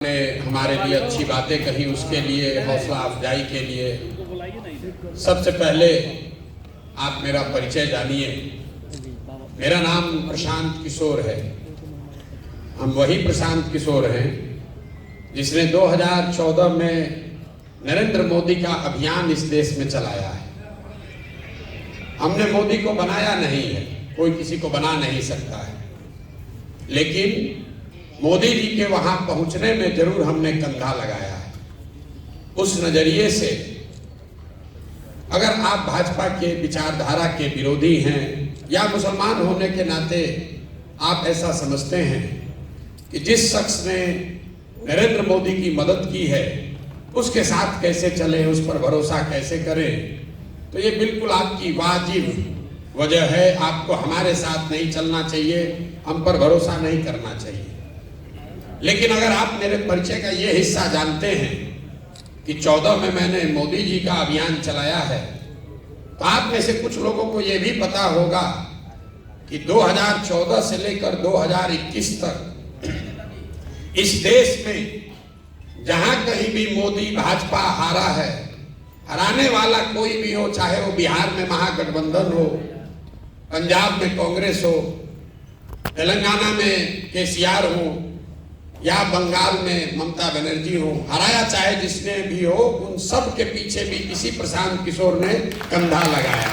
ने हमारे लिए अच्छी बातें कही, उसके लिए, हौसला अफजाई के लिए सबसे पहले आप मेरा परिचय जानिए। मेरा नाम प्रशांत किशोर है। हम वही प्रशांत किशोर हैं जिसने 2014 में नरेंद्र मोदी का अभियान इस देश में चलाया है। हमने मोदी को बनाया नहीं है, कोई किसी को बना नहीं सकता है, लेकिन मोदी जी के वहां पहुंचने में जरूर हमने कंधा लगाया है। उस नजरिए से अगर आप भाजपा के विचारधारा के विरोधी हैं या मुसलमान होने के नाते आप ऐसा समझते हैं कि जिस शख्स ने नरेंद्र मोदी की मदद की है उसके साथ कैसे चले, उस पर भरोसा कैसे करें, तो ये बिल्कुल आपकी वाजिब वजह है। आपको हमारे साथ नहीं चलना चाहिए, हम पर भरोसा नहीं करना चाहिए। लेकिन अगर आप मेरे परिचय का ये हिस्सा जानते हैं कि 14 में मैंने मोदी जी का अभियान चलाया है, तो आप में से कुछ लोगों को ये भी पता होगा कि 2014 से लेकर 2021 तक इस देश में जहां कहीं भी मोदी भाजपा हारा है, हराने वाला कोई भी हो, चाहे वो बिहार में महागठबंधन हो, पंजाब में कांग्रेस हो, तेलंगाना में केसीआर हो या बंगाल में ममता बनर्जी हो, हराया चाहे जिसने भी हो, उन सब के पीछे भी इसी प्रशांत किशोर ने कंधा लगाया।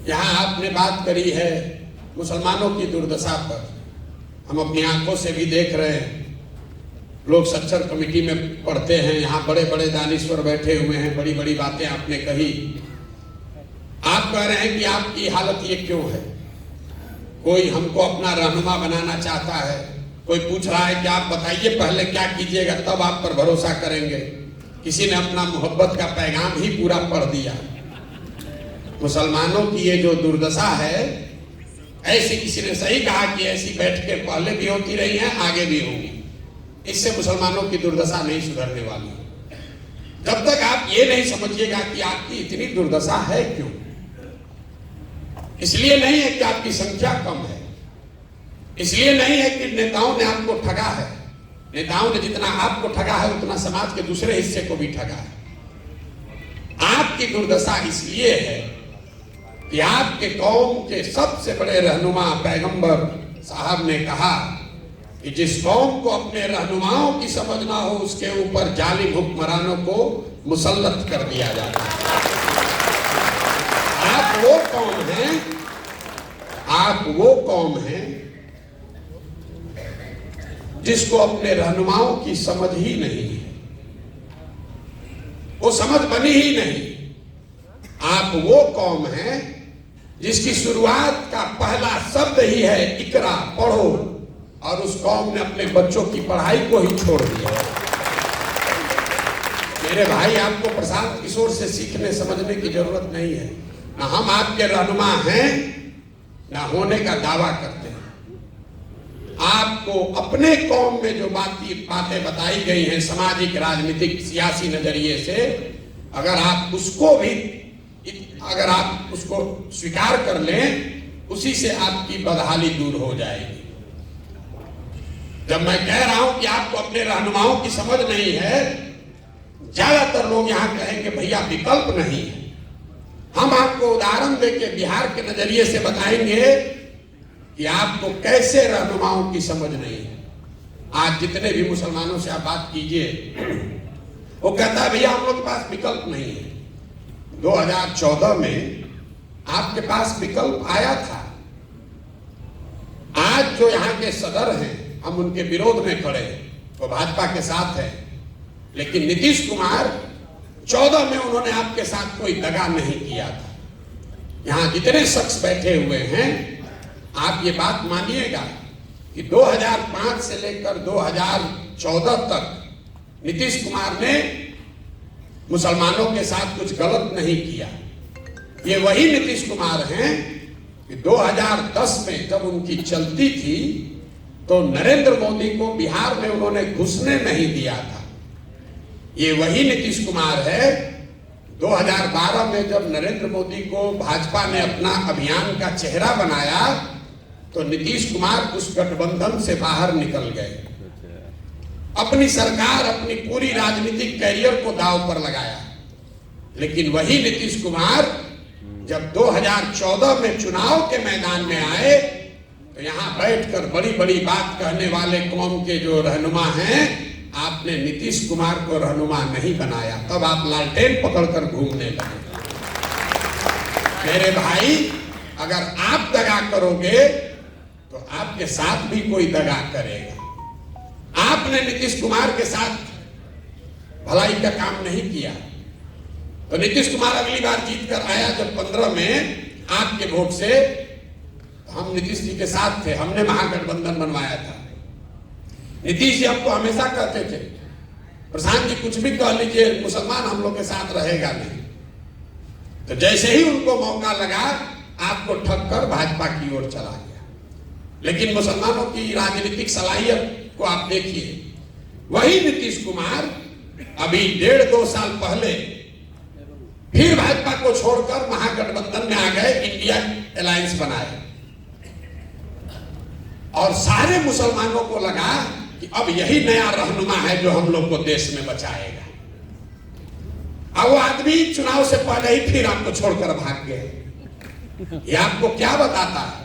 यहां आपने बात करी है मुसलमानों की दुर्दशा पर। हम अपनी आंखों से भी देख रहे हैं, लोग सच्चर कमेटी में पढ़ते हैं, यहाँ बड़े बड़े दानिश्वर बैठे हुए हैं, बड़ी बड़ी बातें आपने कही। आप कह रहे हैं कि आपकी हालत ये क्यों है। कोई हमको अपना रहनुमा बनाना चाहता है, कोई पूछ रहा है कि आप बताइए पहले क्या कीजिएगा तब आप पर भरोसा करेंगे। किसी ने अपना मोहब्बत का पैगाम ही पूरा पढ़ दिया। मुसलमानों की ये जो दुर्दशा है, ऐसी किसी ने सही कहा कि ऐसी बैठकें पहले भी होती रही हैं, आगे भी होंगी। इससे मुसलमानों की दुर्दशा नहीं सुधरने वाली। जब तक आप ये नहीं समझिएगा कि आपकी इतनी दुर्दशा है क्यों। इसलिए नहीं है कि आपकी संख्या कम है, इसलिए नहीं है कि नेताओं ने आपको ठगा है। नेताओं ने जितना आपको ठगा है उतना समाज के दूसरे हिस्से को भी ठगा है। आपकी दुर्दशा इसलिए है कि आपके कौम के सबसे बड़े रहनुमा पैगंबर साहब ने कहा कि जिस कौम को अपने रहनुमाओं की समझ ना हो उसके ऊपर जालिम हुक्मरानों को मुसल्लत कर दिया जाता है। आप वो कौम हैं जिसको अपने रहनुमाओं की समझ ही नहीं है, वो समझ बनी ही नहीं। आप वो कौम हैं जिसकी शुरुआत का पहला शब्द ही है इकरा, पढ़ो, और उस कौम ने अपने बच्चों की पढ़ाई को ही छोड़ दिया। मेरे भाई, आपको प्रशांत किशोर से सीखने समझने की जरूरत नहीं है। ना हम आपके रहनुमा हैं, ना होने का दावा करते हैं। आपको अपने कौम में जो बातें बताई गई हैं सामाजिक, राजनीतिक, सियासी नजरिए से, अगर आप उसको स्वीकार कर लें, उसी से आपकी बदहाली दूर हो जाएगी। जब मैं कह रहा हूं कि आपको अपने रहनुमाओं की समझ नहीं है, ज्यादातर लोग यहां कहेंगे भैया विकल्प नहीं है। हम आपको उदाहरण देके बिहार के नजरिए से बताएंगे कि आपको कैसे रहनुमाओं की समझ नहीं है। आज जितने भी मुसलमानों से आप बात कीजिए, वो कहता है भैया हम लोग के पास विकल्प नहीं है। 2014 में आपके पास विकल्प आया था। आज जो यहाँ के सदर हैं, हम उनके विरोध में खड़े हैं, वो भाजपा के साथ है, लेकिन नीतीश कुमार 14 में उन्होंने आपके साथ कोई दगा नहीं किया था। यहां जितने शख्स बैठे हुए हैं, आप ये बात मानिएगा कि 2005 से लेकर 2014 तक नीतीश कुमार ने मुसलमानों के साथ कुछ गलत नहीं किया। ये वही नीतीश कुमार हैं कि 2010 में जब उनकी चलती थी तो नरेंद्र मोदी को बिहार में उन्होंने घुसने नहीं दिया था। ये वही नीतीश कुमार है 2012 में जब नरेंद्र मोदी को भाजपा ने अपना अभियान का चेहरा बनाया तो नीतीश कुमार उस गठबंधन से बाहर निकल गए, अपनी सरकार, अपनी पूरी राजनीतिक कैरियर को दांव पर लगाया। लेकिन वही नीतीश कुमार जब 2014 में चुनाव के मैदान में आए तो यहां बैठकर बड़ी बड़ी बात कहने वाले कौम के जो रहनुमा हैं, आपने नीतीश कुमार को रहनुमा नहीं बनाया, तब आप लालटेन पकड़कर घूमने लगे। मेरे भाई, अगर आप दगा करोगे तो आपके साथ भी कोई दगा करेगा। आपने नीतीश कुमार के साथ भलाई का काम नहीं किया, तो नीतीश कुमार अगली बार जीत कर आया जब 15 में आपके वोट से, हम नीतीश जी के साथ थे, हमने महागठबंधन बनवाया था। नीतीश जी हमको हमेशा कहते थे, प्रशांत जी कुछ भी कह लीजिए, मुसलमान हम लोग के साथ रहेगा नहीं। तो जैसे ही उनको मौका लगा, आपको ठग कर भाजपा की ओर चला गया। लेकिन मुसलमानों की राजनीतिक सलाहियत को आप देखिए, वही नीतीश कुमार अभी 1.5-2 साल पहले फिर भाजपा को छोड़कर महागठबंधन में आ गए, इंडिया अलायंस बनाए, और सारे मुसलमानों को लगा कि अब यही नया रहनुमा है जो हम लोग को देश में बचाएगा। अब वो आदमी चुनाव से पहले ही फिर आपको छोड़कर भाग गए। ये आपको क्या बताता है?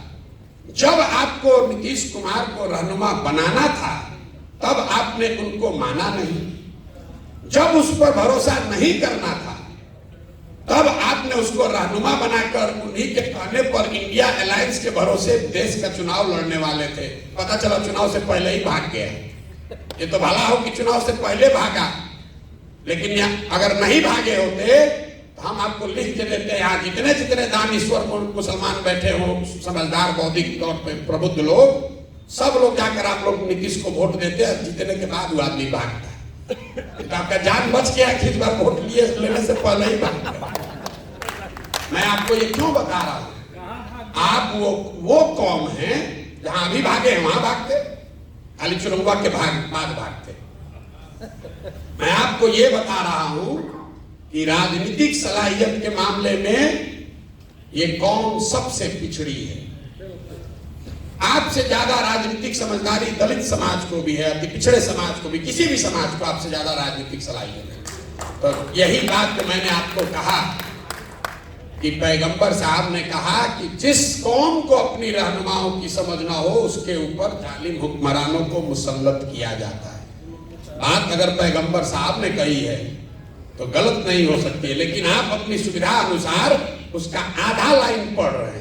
जब आपको नीतीश कुमार को रहनुमा बनाना था, तब आपने उनको माना नहीं। जब उस पर भरोसा नहीं करना था, तब आपने उसको रहनुमा बनाकर उन्हीं के कहने पर इंडिया अलायंस के भरोसे देश का चुनाव लड़ने वाले थे। पता चला चुनाव से पहले ही भाग गया। ये तो भला हो कि चुनाव से पहले भागा, लेकिन अगर नहीं भागे होते तो हम आपको लिख के देते, यहाँ जितने जितने दानीश्वर मुसलमान बैठे हो, समझदार बौद्धिक तौर पर प्रबुद्ध लोग, सब लोग जाकर आप लोग नीतीश को वोट देते हैं। जीतने के बाद वो आदमी भागता है। तो आपका जान बच गया कि इस बार वोट लिए लेने से पहले ही भाग गया। मैं आपको ये क्यों बता रहा हूं? आप वो कौम है जहां अभी भागे वहां भागते, खाली चुनाव के बाद भागते। मैं आपको ये बता रहा हूं कि राजनीतिक सलाहियत के मामले में ये कौम सबसे पिछड़ी है। आपसे ज्यादा राजनीतिक समझदारी दलित समाज को भी है, अति पिछड़े समाज को भी, किसी भी समाज को आपसे ज्यादा राजनीतिक सलाहियत है। तो यही बात तो मैंने आपको कहा कि पैगंबर साहब ने कहा कि जिस कौम को अपनी रहनुमाओं की समझ ना हो, उसके ऊपर जालिम हुक्मरानों को मुसल्लत किया जाता है। बात अगर पैगंबर साहब ने कही है तो गलत नहीं हो सकती, लेकिन आप अपनी सुविधा अनुसार उसका आधा लाइन पढ़ रहे हैं।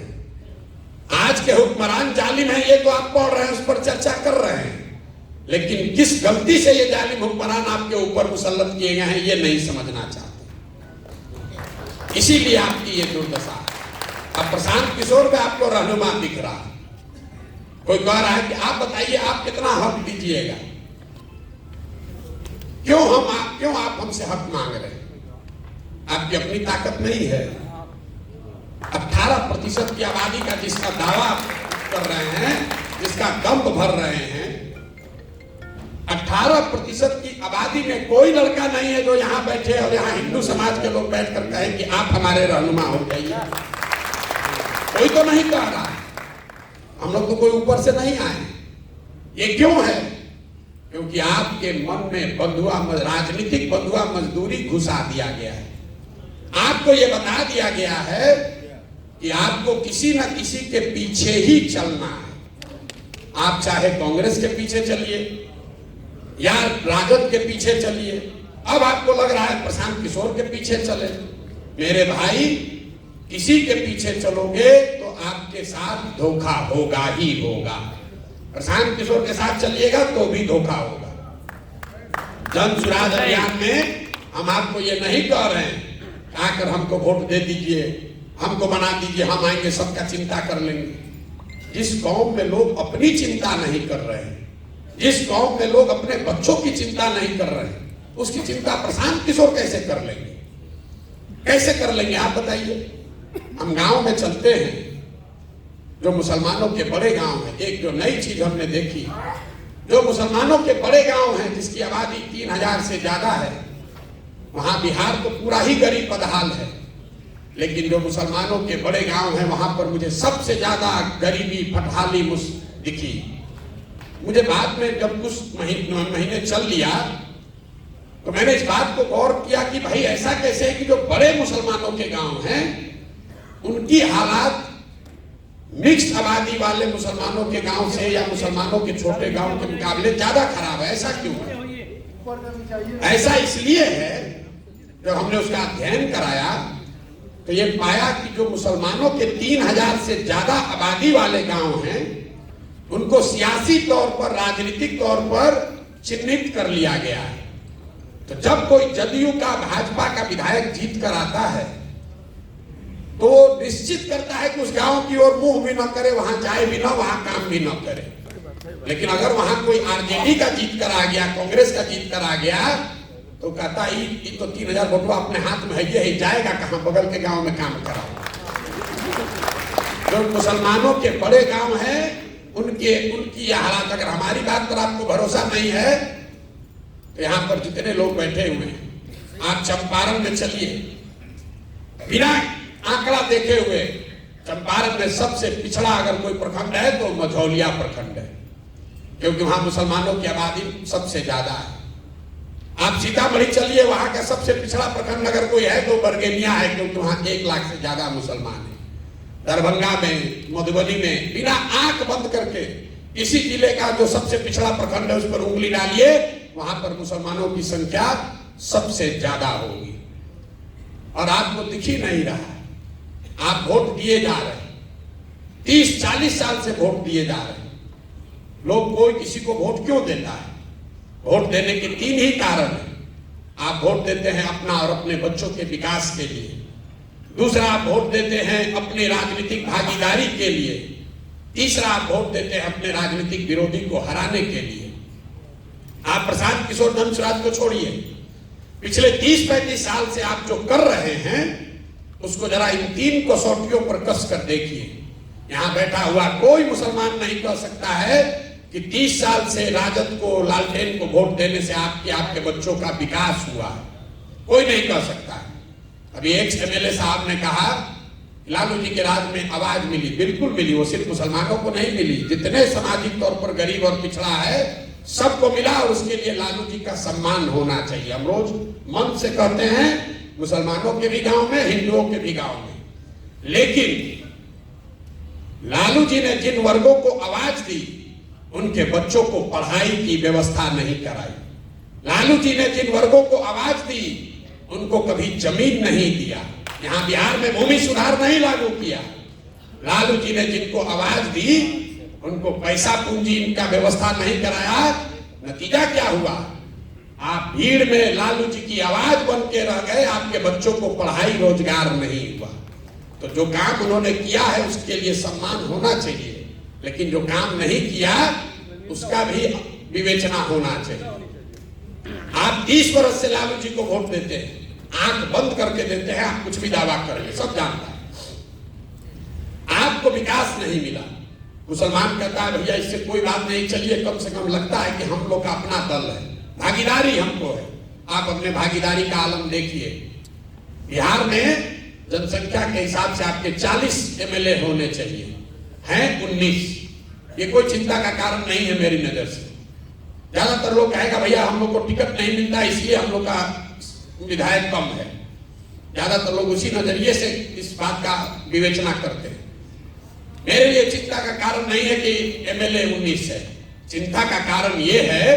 आज के हुक्मरान जालिम है, ये तो आप पढ़ रहे हैं, उस पर चर्चा कर रहे हैं, लेकिन किस गलती से ये जालिम हुक्मरान आपके ऊपर मुसल्लत किए गए हैं, ये नहीं समझना चाहते। इसीलिए आपकी ये दुर्दशा। अब प्रशांत किशोर का आपको रहनुमा दिख रहा, कोई कह रहा है कि आप बताइए आप कितना हक दीजिएगा, क्यों आप हमसे हक मांग रहे हैं? आपकी अपनी ताकत नहीं है। 18% की आबादी का जिसका दावा कर रहे हैं, जिसका दम भर रहे हैं, 18% की आबादी में कोई लड़का नहीं है जो यहाँ बैठे और यहाँ हिंदू समाज के लोग बैठकर कहें कि आप हमारे रहनुमा हो जाइए। कोई तो नहीं कह रहा। हम लोग तो कोई ऊपर से नहीं आए। ये क्यों है? क्योंकि आपके मन में राजनीतिक बंधुआ मजदूरी घुसा दिया गया है। आपको ये बता दिया गया है कि आपको किसी न किसी के पीछे ही चलना है। आप चाहे कांग्रेस के पीछे चलिए या राजद के पीछे चलिए, अब आपको लग रहा है प्रशांत किशोर के पीछे चले। मेरे भाई, किसी के पीछे चलोगे तो आपके साथ धोखा होगा ही होगा। प्रशांत किशोर के साथ चलिएगा तो भी धोखा होगा। जन सुराज अभियान में हम आपको ये नहीं कह रहे हैं आकर हमको वोट दे दीजिए, हमको बना दीजिए, हम आएंगे सबका चिंता कर लेंगे। जिस कौम में लोग अपनी चिंता नहीं कर रहे हैं, जिस कौम में लोग अपने बच्चों की चिंता नहीं कर रहे हैं, उसकी चिंता प्रशांत किशोर कैसे कर लेंगे? कैसे कर लेंगे आप बताइए? हम गांव में चलते हैं, जो मुसलमानों के बड़े गांव हैं, एक जो नई चीज हमने देखी, जो मुसलमानों के बड़े गांव हैं जिसकी आबादी 3000 से ज्यादा है, वहां बिहार तो पूरा ही गरीब बदहाल है, लेकिन जो मुसलमानों के बड़े गांव हैं वहां पर मुझे सबसे ज्यादा गरीबी फटहाली दिखी। मुझे बाद में जब कुछ महीने चल लिया तो मैंने इस बात को गौर किया कि भाई ऐसा कैसे है कि जो बड़े मुसलमानों के गांव हैं उनकी हालात मिक्स्ड आबादी वाले मुसलमानों के गांव से या मुसलमानों के छोटे गांव के मुकाबले ज्यादा खराब है। ऐसा क्यों है? ऐसा इसलिए है, जब हमने उसका अध्ययन कराया तो ये पाया कि जो मुसलमानों के 3000 से ज्यादा आबादी वाले गांव हैं उनको सियासी तौर पर, राजनीतिक तौर पर चिन्हित कर लिया गया है। तो जब कोई जदयू का, भाजपा का विधायक जीत कर आता है तो निश्चित करता है कि उस गांव की ओर मुंह भी न करे, वहां जाए भी ना, वहां काम भी न करे। लेकिन अगर वहां कोई आरजेडी का जीत कर आ गया, कांग्रेस का जीत कर आ गया तो कहता है ये तो 3000 वोटवा अपने हाथ में है, ये जाएगा कहां, बगल के गांव में काम कराओ। जो मुसलमानों के बड़े गांव हैं उनकी यह हालात, अगर हमारी बात पर आपको भरोसा नहीं है तो यहां पर जितने लोग बैठे हुए हैं आप चंपारण में चलिए, बिना आंकड़ा देखे हुए चंपारण में सबसे पिछड़ा अगर कोई प्रखंड है तो मझौलिया प्रखंड है, क्योंकि वहां मुसलमानों की आबादी सबसे ज्यादा है। आप सीतामढ़ी चलिए, वहां का सबसे पिछड़ा प्रखंड अगर कोई है तो बरगेनिया है, क्योंकि वहां 1 लाख से ज्यादा मुसलमान है। दरभंगा में, मधुबनी में, बिना आंख बंद करके इसी जिले का जो सबसे पिछड़ा प्रखंड है उस पर उंगली डालिए, वहां पर मुसलमानों की संख्या सबसे ज्यादा होगी। और आपको दिख ही नहीं रहा, आप वोट दिए जा रहे हैं, 30-40 साल से वोट दिए जा रहे हैं। लोग कोई किसी को वोट क्यों देता है? वोट देने के 3 ही कारण है। आप वोट देते हैं अपना और अपने बच्चों के विकास के लिए, दूसरा आप वोट देते हैं अपनी राजनीतिक भागीदारी के लिए, तीसरा आप वोट देते हैं अपने राजनीतिक विरोधी को हराने के लिए। आप प्रशांत किशोर धनसुराज को छोड़िए, पिछले 30-35 साल से आप जो कर रहे हैं उसको जरा इन 3 कसौटियों पर कस कर देखिए। यहां बैठा हुआ कोई मुसलमान नहीं कह सकता है कि 30 साल से राजद को, लालटेन को वोट देने से आपके बच्चों का विकास हुआ है, कोई नहीं कह सकता है। अभी एक एमएलए साहब ने कहा लालू जी के राज में आवाज मिली, बिल्कुल मिली, वो सिर्फ मुसलमानों को नहीं मिली, जितने सामाजिक तौर पर गरीब और पिछड़ा है सबको मिला, और उसके लिए लालू जी का सम्मान होना चाहिए। हम रोज मन से कहते हैं मुसलमानों के भी गांव में, हिंदुओं के भी गांव में, लेकिन लालू जी ने जिन वर्गों को आवाज दी उनके बच्चों को पढ़ाई की व्यवस्था नहीं कराई। लालू जी ने जिन वर्गों को आवाज दी उनको कभी जमीन नहीं दिया। यहां बिहार में भूमि सुधार नहीं लागू किया। लालू जी ने जिनको आवाज दी उनको पैसा पूंजी इनका व्यवस्था नहीं कराया। नतीजा क्या हुआ? आप भीड़ में लालू जी की आवाज बन के रह गए, आपके बच्चों को पढ़ाई रोजगार नहीं हुआ। तो जो काम उन्होंने किया है उसके लिए सम्मान होना चाहिए, लेकिन जो काम नहीं किया उसका भी विवेचना होना चाहिए। आप 30 वर्ष से लालू जी को वोट देते हैं, आंख बंद करके देते हैं, आप कुछ भी दावा करेंगे, सब जानता है। आपको विकास नहीं मिला। मुसलमान कहता है भैया इससे कोई बात नहीं, चलिए कम से कम लगता है कि हम लोग का अपना दल है, भागीदारी हमको है। आप अपने भागीदारी का आलम देखिए। बिहार में जनसंख्या के हिसाब से आपके 40 एमएलए होने चाहिए, हैं 19। ये कोई चिंता का कारण नहीं है मेरी नजर से। ज्यादातर लोग कहेगा भैया हम लोग को टिकट नहीं मिलता इसलिए हम लोग का विधायक कम है। ज्यादातर लोग उसी नजरिए से इस बात का विवेचना करते हैं। मेरे लिए चिंता का कारण नहीं है कि एमएलए 19 है। चिंता का कारण यह है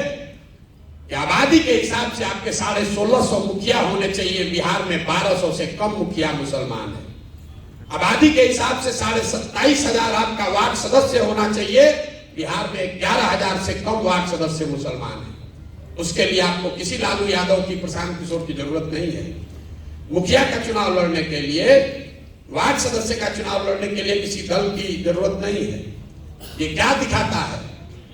कि आबादी के हिसाब से आपके 1650 मुखिया होने चाहिए। बिहार में 1200 से कम मुखिया मुसलमान है। आबादी के हिसाब से 27,500 आपका वार्ड सदस्य होना चाहिए। बिहार में 11,000 से कम वार्ड सदस्य मुसलमान है। उसके लिए आपको किसी लालू यादव की, प्रशांत किशोर की जरूरत नहीं है। मुखिया का चुनाव लड़ने के लिए, वार्ड सदस्य का चुनाव लड़ने के लिए किसी दल की जरूरत नहीं है। ये क्या दिखाता है?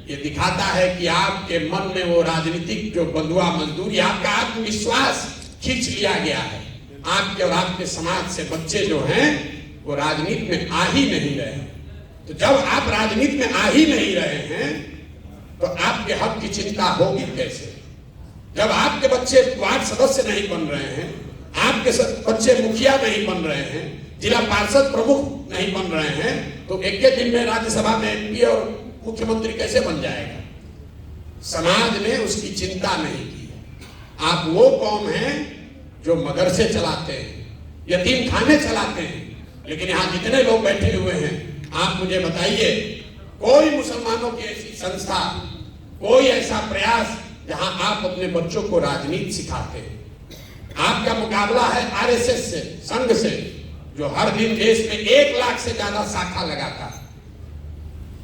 ये दिखाता है कि आपके मन में वो राजनीतिक जो बंधुआ मजदूरी, आपका आत्मविश्वास खींच लिया गया है। आपके और आपके समाज से बच्चे जो हैं वो राजनीति में आ ही नहीं रहे हैं। तो जब आप राजनीति में आ ही नहीं रहे हैं तो आपके हक की चिंता होगी कैसे? जब आपके बच्चे वार्ड सदस्य नहीं बन रहे हैं, आपके बच्चे मुखिया नहीं बन रहे हैं, जिला पार्षद प्रमुख नहीं बन रहे हैं, तो एक के दिन में राज्यसभा में एमपी और मुख्यमंत्री कैसे बन जाएगा? समाज ने उसकी चिंता नहीं की। आप वो कौम हैं जो मदरसे चलाते हैं, यतीम खाने चलाते हैं, लेकिन यहाँ जितने लोग बैठे हुए हैं, आप मुझे बताइए कोई मुसलमानों की ऐसी संस्था, कोई ऐसा प्रयास जहां आप अपने बच्चों को राजनीति सिखाते हैं? आपका मुकाबला है आरएसएस से, संघ से, जो हर दिन देश में 1 लाख से ज्यादा शाखा लगाता है,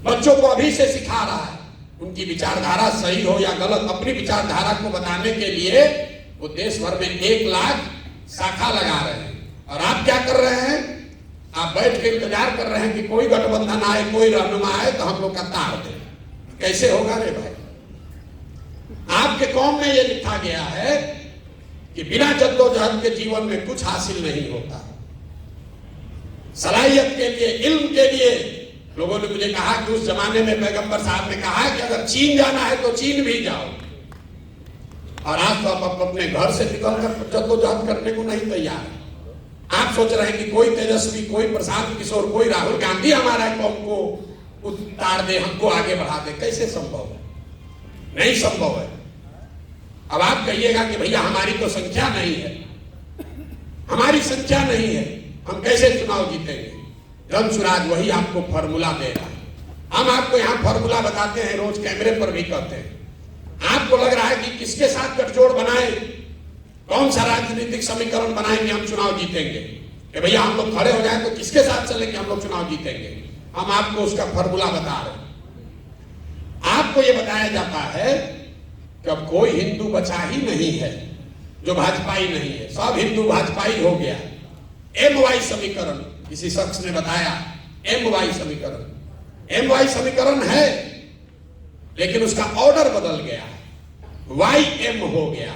बच्चों को अभी से सिखा रहा है। उनकी विचारधारा सही हो या गलत, अपनी विचारधारा को बताने के लिए वो देश भर में 1 लाख शाखा लगा रहे हैं। और आप क्या कर रहे हैं? आप बैठ के इंतजार कर रहे हैं कि कोई गठबंधन आए, कोई रहनुमा आए तो हम लोग का तार दे। कैसे होगा रे भाई? आपके कौम में यह लिखा गया है कि बिना जद्दोजहद के जीवन में कुछ हासिल नहीं होता। सलाहियत के लिए, इल्म के लिए, लोगों ने मुझे कहा कि उस जमाने में पैगंबर साहब ने कहा कि अगर चीन जाना है तो चीन भी जाओ, और आज तो आप अपने घर से निकलकर जद्दोजहद करने को नहीं तैयार है। आप सोच रहे हैं कि कोई तेजस्वी, कोई प्रशांत किशोर, कोई राहुल गांधी हमारा कौम को उतार दे, हमको आगे बढ़ा दे। कैसे संभव है? नहीं संभव है। अब आप कहिएगा कि भैया हमारी तो संख्या नहीं है, हमारी संख्या नहीं है, हम कैसे चुनाव जीतेंगे? धन सुराज वही आपको फॉर्मूला दे रहा है। हम आपको यहाँ फॉर्मूला बताते हैं, रोज कैमरे पर भी कहते हैं। आपको लग रहा है कि किसके साथ गठजोड़ बनाए, कौन सा राजनीतिक समीकरण बनाएंगे हम चुनाव जीतेंगे, कि भैया हम लोग खड़े हो जाए तो किसके साथ चलेंगे हम लोग चुनाव जीतेंगे? हम आपको उसका फॉर्मूला बता रहे हैं। आपको यह बताया जाता है कि अब कोई हिंदू बचा ही नहीं है जो भाजपाई नहीं है, सब हिंदू भाजपाई हो गया। MY समीकरण किसी शख्स ने बताया, MY समीकरण है, लेकिन उसका ऑर्डर बदल गया, YM हो गया।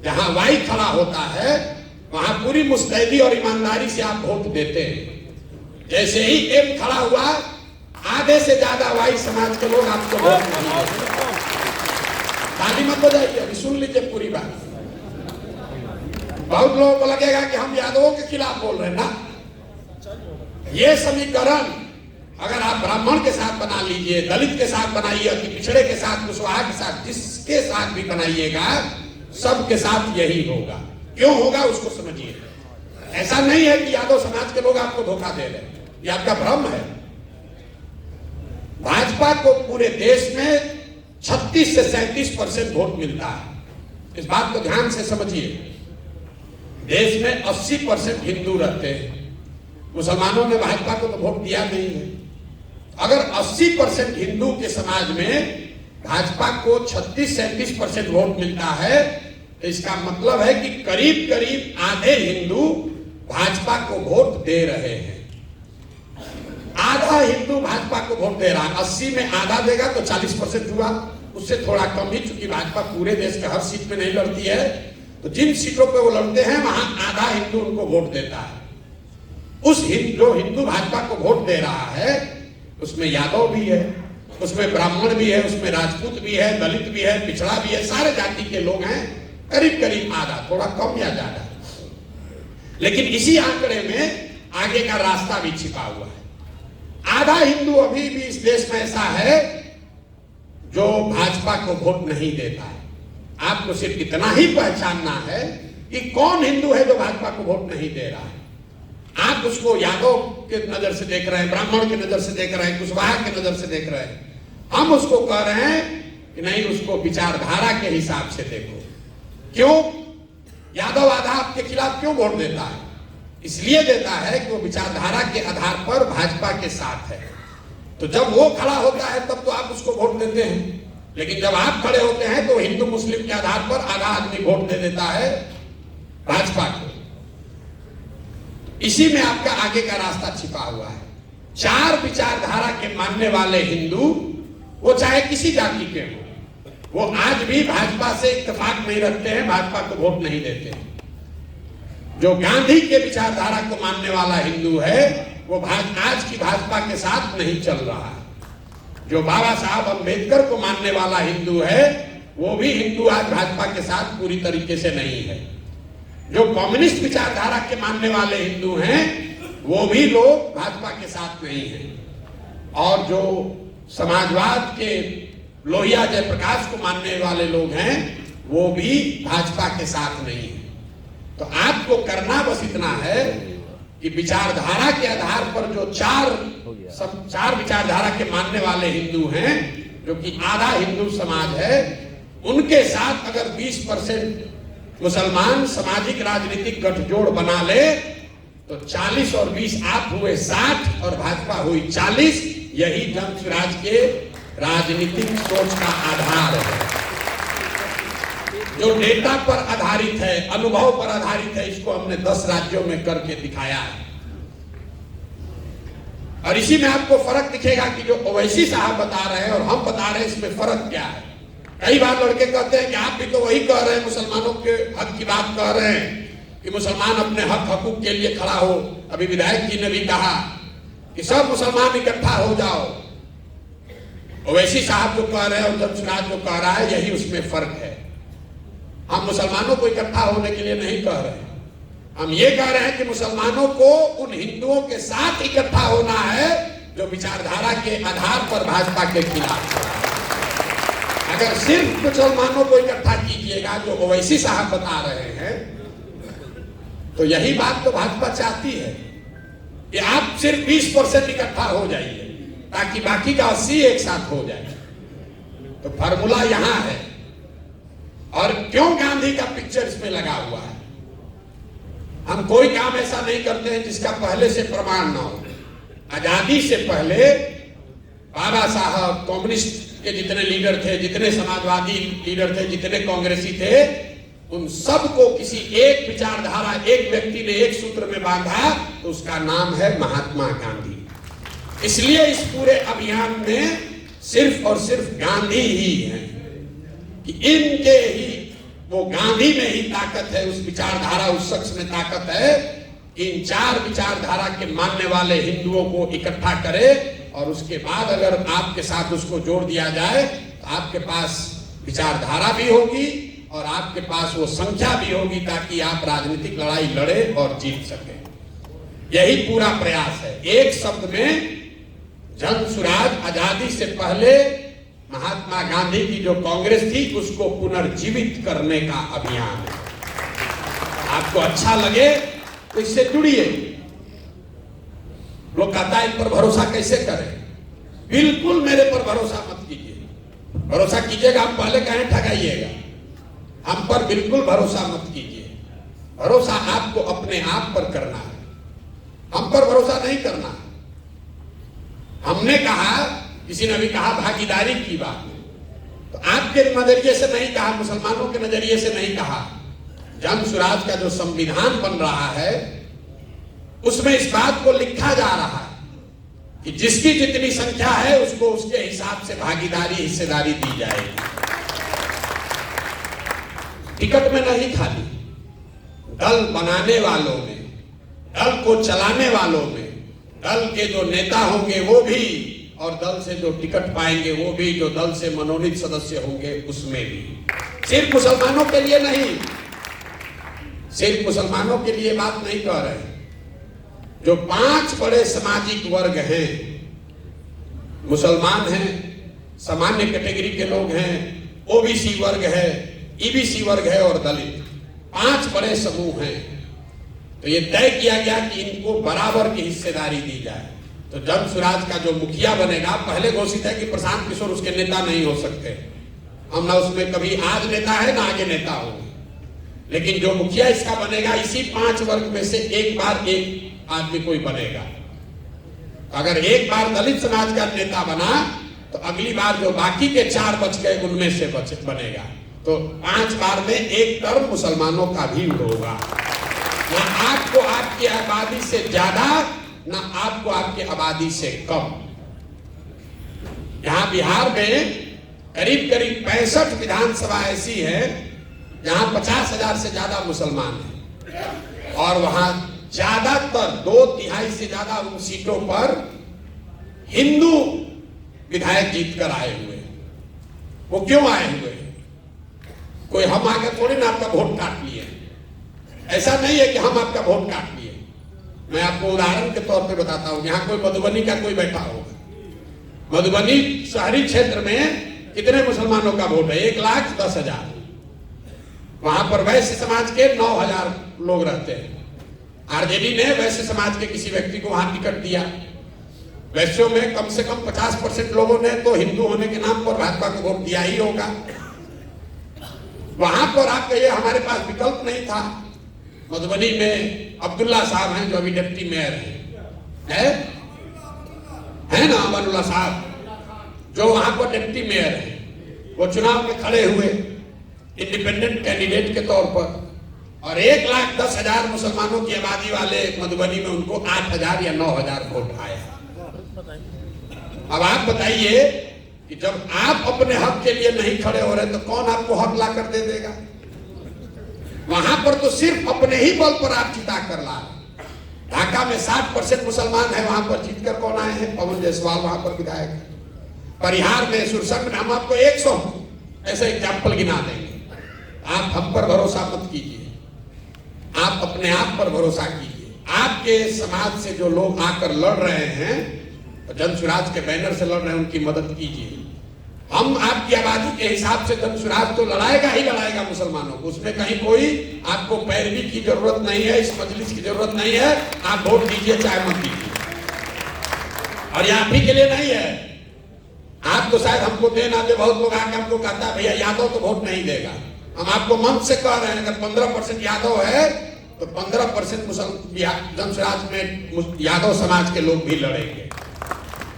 जहां Y खड़ा होता है वहां पूरी मुस्तैदी और ईमानदारी से आप वोट देते हैं। जैसे ही M खड़ा हुआ, आधे से ज्यादा Y समाज के लोग आपको वोट नहीं देते। ताली मत बजाइए, अभी सुन लीजिए पूरी बात। बहुत लोगों को लगेगा कि हम यादवों के खिलाफ बोल रहे हैं ना। ये समीकरण अगर आप ब्राह्मण के साथ बना लीजिए, दलित के साथ बनाइए, कि पिछड़े के साथ, कुशवाहा के साथ, जिसके साथ भी बनाइएगा, सबके साथ यही होगा। क्यों होगा उसको समझिए। ऐसा नहीं है कि यादव समाज के लोग आपको धोखा दे रहे हैं, ये आपका भ्रम है। भाजपा को पूरे देश में 36 से 37% वोट मिलता है। इस बात को ध्यान से समझिए। देश में 80% हिंदू रहते हैं, मुसलमानों ने भाजपा को तो वोट दिया नहीं है। अगर 80% हिंदू के समाज में भाजपा को 36-37% वोट मिलता है, तो इसका मतलब है कि करीब करीब आधे हिंदू भाजपा को वोट दे रहे हैं। आधा हिंदू भाजपा को वोट दे रहा है। 80 में आधा देगा तो 40% हुआ, उससे थोड़ा कम ही, चूंकि भाजपा पूरे देश के हर सीट में नहीं लड़ती है, तो जिन सीटों पे वो लड़ते हैं वहां आधा हिंदू उनको वोट देता है। उस जो हिंदू भाजपा को वोट दे रहा है उसमें यादव भी है, उसमें ब्राह्मण भी है, उसमें राजपूत भी है, दलित भी है, पिछड़ा भी है, सारे जाति के लोग हैं। करीब करीब आधा, थोड़ा कम या ज्यादा। लेकिन इसी आंकड़े में आगे का रास्ता भी छिपा हुआ है। आधा हिंदू अभी भी इस देश में ऐसा है जो भाजपा को वोट नहीं देता है। आपको सिर्फ इतना ही पहचानना है कि कौन हिंदू है जो भाजपा को वोट नहीं दे रहा है। आप उसको यादव के नजर से देख रहे हैं, ब्राह्मण की नजर से देख रहे हैं, कुशवाहा की नजर से देख रहे हैं। हम उसको कह रहे हैं कि नहीं, उसको विचारधारा के हिसाब से देखो। क्यों? यादव आधा आपके खिलाफ क्यों वोट देता है? इसलिए देता है कि वो विचारधारा के आधार पर भाजपा के साथ है। तो जब वो खड़ा होता है तब तो आप उसको वोट देते हैं, लेकिन जब आप खड़े होते हैं तो हिंदू मुस्लिम के आधार पर आधा आदमी वोट दे देता है भाजपा को। इसी में आपका आगे का रास्ता छिपा हुआ है। 4 विचारधारा के मानने वाले हिंदू, वो चाहे किसी जाति के हो, वो आज भी भाजपा से इत्तेफाक नहीं रखते हैं, भाजपा को वोट नहीं देते हैं। जो गांधी के विचारधारा को मानने वाला हिंदू है वो आज की भाजपा के साथ नहीं चल रहा है। जो बाबा साहब अंबेडकर को मानने वाला हिंदू है वो भी हिंदू आज भाजपा के साथ पूरी तरीके से नहीं है। जो कम्युनिस्ट विचारधारा के मानने वाले हिंदू हैं वो भी लोग भाजपा के साथ नहीं हैं, और जो समाजवाद के लोहिया जयप्रकाश को मानने वाले लोग हैं वो भी भाजपा के साथ नहीं है। तो आपको करना बस इतना है कि विचारधारा के आधार पर जो चार विचारधारा के मानने वाले हिंदू हैं, जो कि आधा हिंदू समाज है, उनके साथ अगर 20% मुसलमान सामाजिक राजनीतिक गठजोड़ बना ले तो 40 और 20 आप हुए 60 और भाजपा हुई 40। यही जन स्वराज के राजनीतिक सोच का आधार है, जो डेटा पर आधारित है, अनुभव पर आधारित है। इसको हमने 10 राज्यों में करके दिखाया है, और इसी में आपको फर्क दिखेगा कि जो ओवैसी साहब बता रहे हैं और हम बता रहे हैं, इसमें फर्क क्या है। कई बार लड़के कहते हैं कि आप भी तो वही कह रहे हैं, मुसलमानों के हक की बात कह रहे हैं कि मुसलमान अपने हक हकूक के लिए खड़ा हो। अभी विधायक जी ने भी कहा कि सब मुसलमान इकट्ठा हो जाओ। ओवैसी साहब जो कह रहे हैं और जन स्वराज जो कह रहा है, यही उसमें फर्क है। हम मुसलमानों को इकट्ठा होने के लिए नहीं कह रहे हैं, हम ये कह रहे हैं कि मुसलमानों को उन हिंदुओं के साथ इकट्ठा होना है जो विचारधारा के आधार पर भाजपा के खिलाफ है। अगर सिर्फ मुसलमानों को इकट्ठा कीजिएगा जो ओवैसी साहब बता रहे हैं, तो यही बात तो भाजपा चाहती है कि आप सिर्फ 20% इकट्ठा हो जाइए ताकि बाकी का 80 एक साथ हो जाए। तो फार्मूला यहां है। और क्यों गांधी का पिक्चर इसमें लगा हुआ है? हम कोई काम ऐसा नहीं करते हैं जिसका पहले से प्रमाण ना हो। आजादी से पहले बाबा साहब, कम्युनिस्ट के जितने लीडर थे, जितने समाजवादी लीडर थे, जितने कांग्रेसी थे, उन सबको किसी एक विचारधारा, एक व्यक्ति ने एक सूत्र में बांधा, तो उसका नाम है महात्मा गांधी। इसलिए इस पूरे अभियान में सिर्फ और सिर्फ गांधी ही है, कि इनके ही, वो गांधी में ही ताकत है, उस विचारधारा, उस शख्स में ताकत है। इन 4 विचारधारा के मानने वाले हिंदुओं को इकट्ठा करे, और उसके बाद अगर आपके साथ उसको जोड़ दिया जाए तो आपके पास विचारधारा भी होगी और आपके पास वो संख्या भी होगी, ताकि आप राजनीतिक लड़ाई लड़े और जीत सके। यही पूरा प्रयास है। एक शब्द में, जन स्वराज आजादी से पहले महात्मा गांधी की जो कांग्रेस थी उसको पुनर्जीवित करने का अभियान है। आपको अच्छा लगे तो इससे जुड़िए। लोग कहता है इन पर भरोसा कैसे करें? बिल्कुल मेरे पर भरोसा मत कीजिए। भरोसा कीजिएगा, हम पहले कहें ठगाइएगा। हम पर बिल्कुल भरोसा मत कीजिए। भरोसा आपको अपने आप पर करना है, हम पर भरोसा नहीं करना। हमने कहा, किसी ने भी कहा भागीदारी की बात, तो आपके नजरिए से नहीं कहा, मुसलमानों के नजरिए से नहीं कहा। जन स्वराज का जो संविधान बन रहा है उसमें इस बात को लिखा जा रहा है कि जिसकी जितनी संख्या है उसको उसके हिसाब से भागीदारी, हिस्सेदारी दी जाएगी। टिकट में नहीं, खाली दल बनाने वालों में, दल को चलाने वालों में, दल के जो नेता होंगे वो भी, और दल से जो टिकट पाएंगे वो भी, जो दल से मनोनीत सदस्य होंगे उसमें भी। सिर्फ मुसलमानों के लिए नहीं, सिर्फ मुसलमानों के लिए बात नहीं कह रहे। जो 5 बड़े सामाजिक वर्ग हैं, मुसलमान हैं, सामान्य कैटेगरी के लोग हैं, ओबीसी वर्ग है, ईबीसी वर्ग है और दलित, 5 बड़े समूह हैं। तो ये तय किया गया कि इनको बराबर की हिस्सेदारी दी जाए। तो जन स्वराज का जो मुखिया बनेगा, पहले घोषित है कि प्रशांत किशोर उसके नेता नहीं हो सकते। हम ना उसमें कभी आज नेता है ना आगे नेता होंगे, लेकिन जो मुखिया इसका बनेगा, इसी 5 वर्ग में से एक बार एक आदमी कोई बनेगा। अगर एक बार दलित समाज का नेता बना तो अगली बार जो बाकी के 4 बच गए उनमें से बनेगा। तो 5 बार में एक टर्म मुसलमानों का भी होगा। ना आपको आपकी आबादी से ज्यादा, ना आपको आपकी आबादी से कम। यहाँ बिहार में करीब करीब 65 विधानसभा ऐसी है जहां 50,000 से ज्यादा मुसलमान हैं, और वहां ज्यादातर 2/3 से ज्यादा उन सीटों पर हिंदू विधायक जीत कर आए हुए। वो क्यों आए हुए? कोई हम आके थोड़ी ना आपका वोट काट लिए। ऐसा नहीं है कि हम आपका वोट काट लिए। मैं आपको उदाहरण के तौर पे बताता हूँ। यहाँ कोई मधुबनी का कोई बैठा होगा, मधुबनी शहरी क्षेत्र में कितने मुसलमानों का वोट है? 1,10,000। वहां पर वैश्य समाज के 9,000 लोग रहते हैं। आरजेडी ने वैश्य समाज के किसी व्यक्ति को वहां टिकट दिया। वैश्यों में कम से कम 50% लोगों ने तो हिंदू होने के नाम पर भाजपा को वोट दिया ही होगा। वहां पर आप कहिए हमारे पास विकल्प नहीं था। मधुबनी में अब्दुल्ला साहब हैं जो अभी डिप्टी मेयर है ना, अमानुल्लाह साहब जो वहां पर डिप्टी मेयर है, वो चुनाव में खड़े हुए इंडिपेंडेंट कैंडिडेट के तौर पर, और 1,10,000 मुसलमानों की आबादी वाले मधुबनी में उनको 8,000 या 9,000 वोट आया। अब आप बताइए कि जब आप अपने हक के लिए नहीं खड़े हो रहे तो कौन आपको हक ला कर दे देगा? वहां पर तो सिर्फ अपने ही बल पर आप जिता कर ला। ढाका में 60% मुसलमान है, वहां पर जीतकर कौन आए हैं? पवन जायसवाल वहां पर विधायक है। परिहार में, सुरसंड में हम आपको 100 ऐसे एग्जाम्पल गिना देंगे। आप हम पर भरोसा मत कीजिए, आप अपने आप पर भरोसा कीजिए। आपके समाज से जो लोग आकर लड़ रहे हैं, जन स्वराज के बैनर से लड़ रहे हैं, उनकी मदद कीजिए। हम आपकी आबादी के हिसाब से जन स्वराज तो लड़ाएगा ही लड़ाएगा मुसलमानों को, उसमें कहीं कोई आपको पैरवी की जरूरत नहीं है, इस मजलिस की जरूरत नहीं है। आप वोट दीजिए चाहे मत दीजिए, और ये आप ही के लिए नहीं है। आप तो शायद हमको दे ना दे, बहुत लोग आके हमको कहता है भैया यादव तो वोट नहीं देगा। हम आपको मन से कह रहे हैं, अगर 15% यादव है तो 15% जन स्वराज में यादव समाज के लोग भी लड़ेंगे।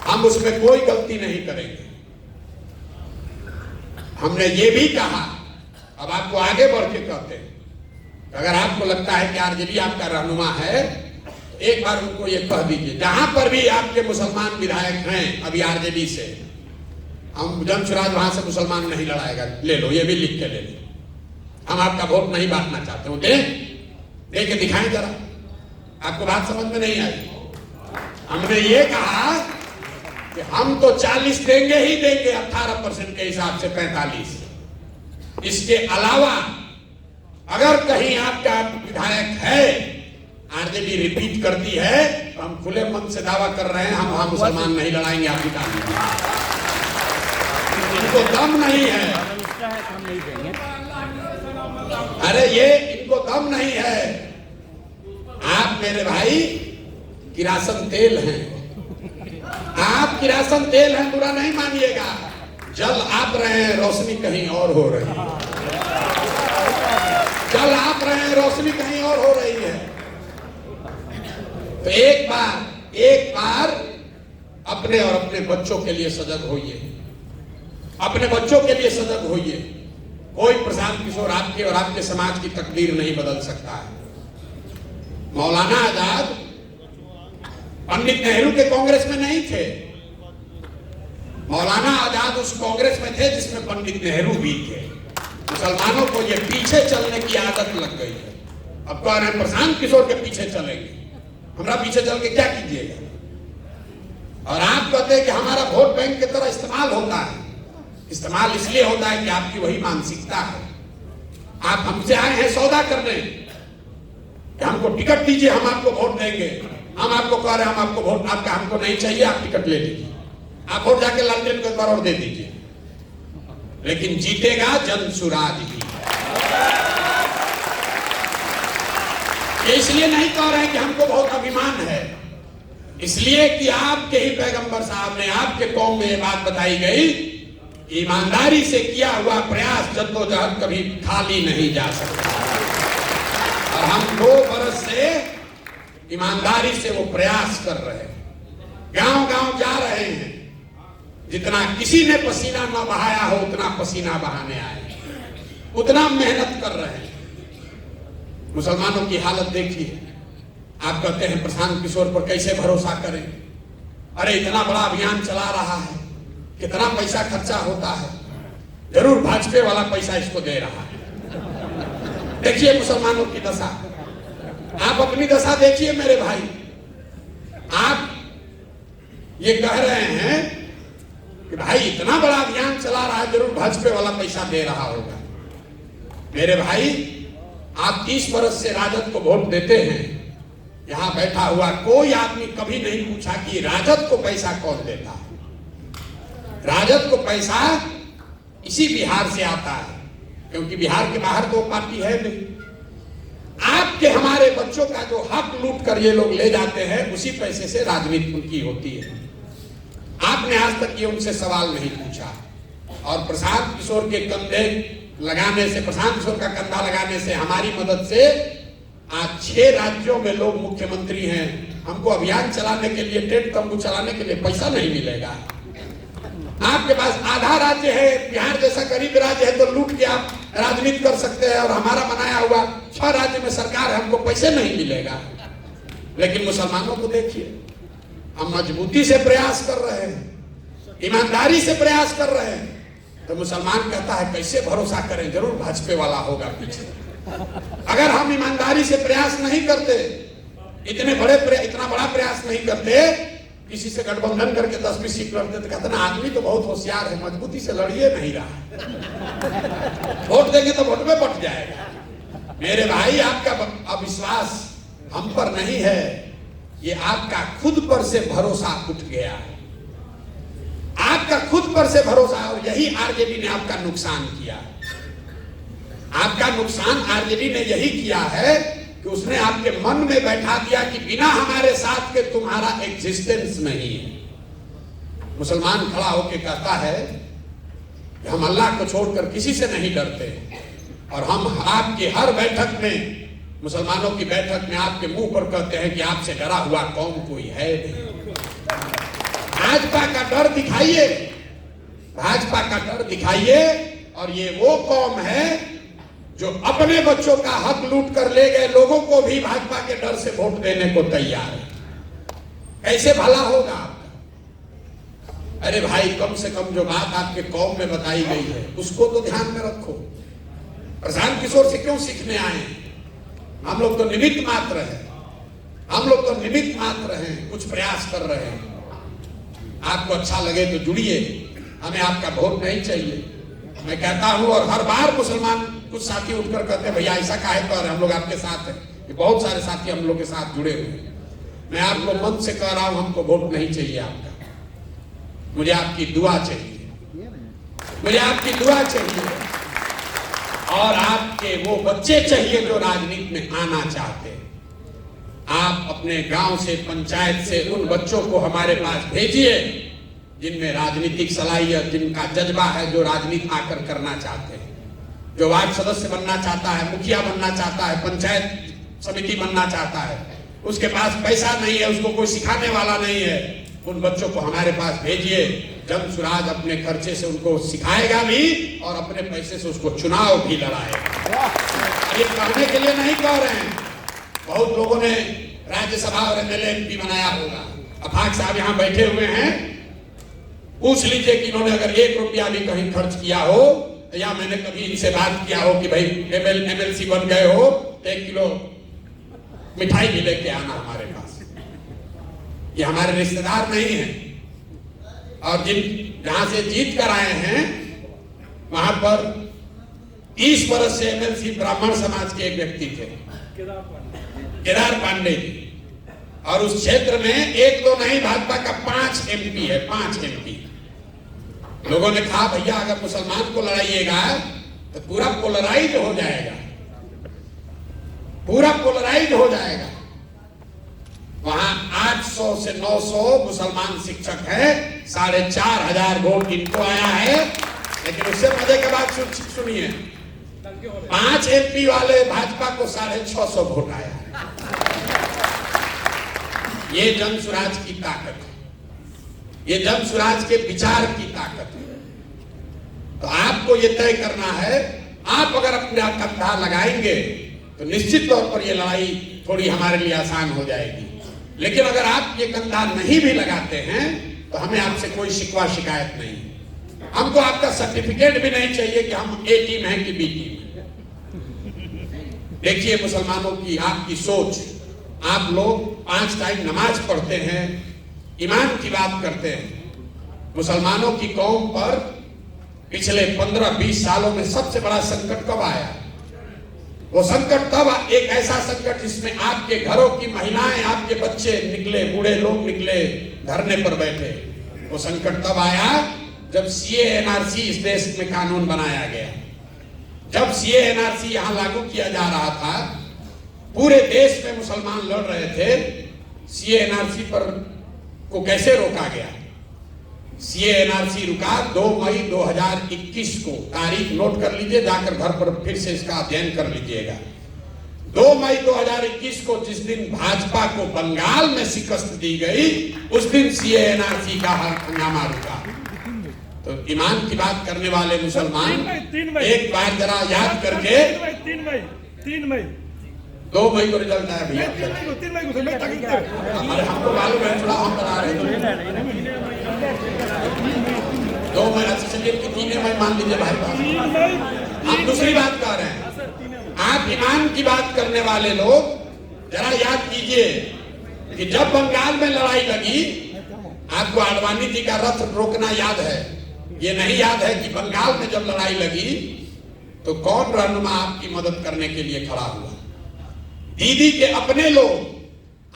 हम उसमें कोई गलती नहीं करेंगे। हमने ये भी कहा, अब आपको आगे बढ़ के कहते हैं, अगर आपको लगता है कि आरजेडी आपका रहनुमा है, एक बार उनको ये कह दीजिए, जहां पर भी आपके मुसलमान विधायक हैं अभी आरजेडी से, हम जन स्वराज वहां से मुसलमान नहीं लड़ाएगा, ले लो, ये भी लिख के ले लो। हम आपका वोट नहीं बांटना चाहते हो, दे के दिखाएं जरा। आपको बात समझ में नहीं आई? हमने ये कहा कि हम तो 40 देंगे ही देंगे, 18% के हिसाब से 45। इसके अलावा अगर कहीं आपका विधायक है, आरजेडी रिपीट करती है, तो हम खुले मन से दावा कर रहे हैं, हम वहां मुसलमान नहीं लड़ाएंगे। आप निकाल इनको दम नहीं है, अरे ये इनको दम नहीं है। आप मेरे भाई किरासन तेल हैं, आप किरासन तेल हैं, बुरा नहीं मानिएगा। जल आप रहे हैं, रोशनी कहीं और हो रही है। जल आप रहे हैं, रोशनी कहीं और हो रही है। तो एक बार अपने और अपने बच्चों के लिए सजग होइए, अपने बच्चों के लिए सजग होइए। कोई प्रशांत किशोर आपके और आपके समाज की तकदीर नहीं बदल सकता है। मौलाना आजाद पंडित नेहरू के कांग्रेस में नहीं थे, मौलाना आजाद उस कांग्रेस में थे जिसमें पंडित नेहरू भी थे। मुसलमानों को ये पीछे चलने की आदत लग गई है। अब कह रहे हैं प्रशांत किशोर के पीछे चलेंगे, हमारा पीछे चल के क्या कीजिएगा? और आप कहते हैं कि हमारा वोट बैंक की तरह इस्तेमाल होता है। इस्तेमाल इसलिए होता है कि आपकी वही मानसिकता है। आप हमसे आए हैं सौदा करने कि हमको टिकट दीजिए, हम आपको वोट देंगे। हम आपको कह रहे हैं हम आपको वोट आपका हमको नहीं चाहिए, आप टिकट ले लीजिए, आप वोट जाके लालटेन को एक बार और दे दीजिए। लेकिन जीतेगा जन स्वराज ही। ये इसलिए नहीं कह रहे हैं कि हमको बहुत अभिमान है, इसलिए कि आपके ही पैगंबर साहब ने, आपके कौम में ये बात बताई गई, ईमानदारी से किया हुआ प्रयास जद्दोजहद कभी खाली नहीं जा सकता। और हम 2 बरस से ईमानदारी से वो प्रयास कर रहे हैं, गांव गांव जा रहे हैं। जितना किसी ने पसीना न बहाया हो उतना पसीना बहाने आए, उतना मेहनत कर रहे हैं। मुसलमानों की हालत देखिए। आप कहते हैं प्रशांत किशोर पर कैसे भरोसा करें? अरे इतना बड़ा अभियान चला रहा है, कितना पैसा खर्चा होता है, जरूर भाजपा वाला पैसा इसको दे रहा है। देखिए मुसलमानों की दशा, आप अपनी दशा देखिए मेरे भाई। आप ये कह रहे हैं कि भाई इतना बड़ा अभियान चला रहा है, जरूर भाजपा वाला पैसा दे रहा होगा। मेरे भाई आप 30 बरस से राजद को वोट देते हैं। यहां बैठा हुआ कोई आदमी कभी नहीं पूछा कि राजद को पैसा कौन देता है। राजद को पैसा इसी बिहार से आता है, क्योंकि बिहार के बाहर तो पार्टी है नहीं। आपके हमारे बच्चों का जो हक लूट कर ये लोग ले जाते हैं, उसी पैसे से राजनीति उनकी होती है। आपने आज तक ये उनसे सवाल नहीं पूछा। और प्रशांत किशोर के कंधे लगाने से, प्रशांत किशोर का कंधा लगाने से, हमारी मदद से आज 6 राज्यों में लोग मुख्यमंत्री हैं। हमको अभियान चलाने के लिए, टेंट तंबू चलाने के लिए पैसा नहीं मिलेगा। आपके पास आधा राज्य है, बिहार जैसा गरीब राज्य है, तो लूट के आप राजनीति कर सकते हैं। और हमारा बनाया हुआ 6 राज्य में सरकार है, हमको पैसे नहीं मिलेगा। लेकिन मुसलमानों को देखिए, हम मजबूती से प्रयास कर रहे हैं, ईमानदारी से प्रयास कर रहे हैं, तो मुसलमान कहता है कैसे भरोसा करें, जरूर भाजपा वाला होगा पीछे। अगर हम ईमानदारी से प्रयास नहीं करते, इतना बड़ा प्रयास नहीं करते, किसी से गठबंधन करके 10-20 सीट लड़ते, तो कहते ना आदमी तो बहुत होशियार है, मजबूती से लड़िए नहीं रहा, वोट देंगे तो वोट में बट जाएगा। मेरे भाई, आपका अविश्वास हम पर नहीं है, ये आपका खुद पर से भरोसा उठ गया है। आपका खुद पर से भरोसा, और यही आरजेडी ने आपका नुकसान किया। आपका नुकसान आरजेडी ने यही किया है कि उसने आपके मन में बैठा दिया कि बिना हमारे साथ के तुम्हारा एग्जिस्टेंस नहीं है। मुसलमान खड़ा होकर कहता है कि हम अल्लाह को छोड़कर किसी से नहीं डरते, और हम आपकी हर बैठक में, मुसलमानों की बैठक में आपके मुंह पर कहते हैं कि आपसे डरा हुआ कौम कोई है नहीं। भाजपा का डर दिखाइए, भाजपा का डर दिखाइए। और ये वो कौम है जो अपने बच्चों का हक लूट कर ले गए लोगों को भी भाजपा के डर से वोट देने को तैयार है। कैसे भला होगा आपका? अरे भाई, कम से कम जो बात आपके कौम में बताई गई है उसको तो ध्यान में रखो। प्रशांत किशोर से क्यों सीखने आए? हम लोग तो निमित्त मात्र हैं, हम लोग तो निमित्त मात्र हैं, कुछ प्रयास कर रहे हैं। आपको अच्छा लगे तो जुड़िए, हमें आपका वोट नहीं चाहिए। मैं कहता हूं, और हर बार मुसलमान कुछ साथी उठकर कहते हैं भैया ऐसा काहे कर, हम लोग आपके साथ हैं। ये बहुत सारे साथी हम लोग के साथ जुड़े हुए हैं। मैं आपको मन से कह रहा हूं, हमको वोट नहीं चाहिए आपका, मुझे आपकी दुआ चाहिए, मुझे आपकी दुआ चाहिए। और आपके वो बच्चे चाहिए जो राजनीति में आना चाहते हैं। आप अपने गांव से, पंचायत से उन बच्चों को हमारे पास भेजिए जिनमें राजनीतिक सलाहियत, जिनका जज्बा है, जो राजनीति आकर करना चाहते हैं, जो वार्ड सदस्य बनना चाहता है, मुखिया बनना चाहता है, पंचायत समिति बनना चाहता है, उसके पास पैसा नहीं है, उसको कोई सिखाने वाला नहीं है, उन बच्चों को हमारे पास भेजिए। जन सुराज अपने खर्चे से उनको सिखाएगा भी और अपने पैसे से उसको चुनाव भी लड़ाएगा। ये कहने के लिए नहीं कह रहे हैं, बहुत लोगों ने राज्यसभा और एमएलए एमपी बनाया होगा। अफाक साहब यहाँ बैठे हुए हैं, पूछ लीजिए कि इन्होंने अगर 1 रुपया भी कहीं खर्च किया हो, या मैंने कभी इनसे बात किया हो कि भाई एमएलसी बन गए हो, 1 किलो मिठाई भी लेके आना हमारे पास। ये हमारे रिश्तेदार नहीं है। और जहां से जीत कर आए हैं वहां पर 30 बरस से एमएलसी ब्राह्मण समाज के एक व्यक्ति थे, केदार पांडे जी। और उस क्षेत्र में 1-2 नहीं, भाजपा का 5 एमपी है, 5 एमपी। लोगों ने कहा भैया अगर मुसलमान को लड़ाइएगा तो पूरा पोलराइज हो जाएगा, पूरा पोलराइज हो जाएगा। वहां 800 से 900 मुसलमान शिक्षक है, 4,500 वोट इनको आया है। लेकिन उससे मजे के बाद सुनिए, 5 एमपी वाले भाजपा को 650 वोट आया है। ये जन सुराज की ताकत है, ये जन सुराज के विचार की ताकत है। तो आपको ये तय करना है, आप अगर अपना कंधा लगाएंगे तो निश्चित तौर पर ये लड़ाई थोड़ी हमारे लिए आसान हो जाएगी। लेकिन अगर आप ये कंधा नहीं भी लगाते हैं तो हमें आपसे कोई शिकवा शिकायत नहीं। हमको आपका सर्टिफिकेट भी नहीं चाहिए कि हम ए टीम है कि बी टीम है। देखिए मुसलमानों की आपकी सोच, आप लोग 5 टाइम नमाज पढ़ते हैं, ईमान की बात करते हैं। मुसलमानों की कौम पर पिछले 15-20 सालों में सबसे बड़ा संकट कब आया? वो संकट तब, एक ऐसा संकट जिसमें आपके घरों की महिलाएं, आपके बच्चे निकले, बूढ़े लोग निकले, धरने पर बैठे। वो संकट तब आया जब सीए एनआरसी इस देश में कानून बनाया गया। जब सीए एनआरसी यहां लागू किया जा रहा था, पूरे देश में मुसलमान लड़ रहे थे। सीए एनआरसी पर को कैसे रोका गया? सीए एनआरसी रुका 2 मई 2021 को। तारीख नोट कर लीजिए, जाकर घर पर फिर से इसका अध्ययन कर लीजिएगा। 2 मई 2021 को, जिस दिन भाजपा को बंगाल में शिकस्त दी गई, उस दिन सीए एनआरसी का हंगामा रुका। तो ईमान की बात करने वाले मुसलमान एक बार जरा याद करके, 2 मई को रिजल्ट आया भैया, 3 मई को हमारे हमको मालूम है, थोड़ा हम बना रहे थे। 2 मई चलिए, 3 मई मान लीजिए भाई बात। हम दूसरी बात कह रहे हैं। आप ईमान की बात करने वाले लोग जरा याद कीजिए कि जब बंगाल में लड़ाई लगी, आपको आडवाणी जी का रथ रोकना याद है। ये नहीं याद है कि बंगाल में जब लड़ाई लगी तो कौन रहनुमा आपकी मदद करने के लिए खड़ा हुआ? दीदी के अपने लोग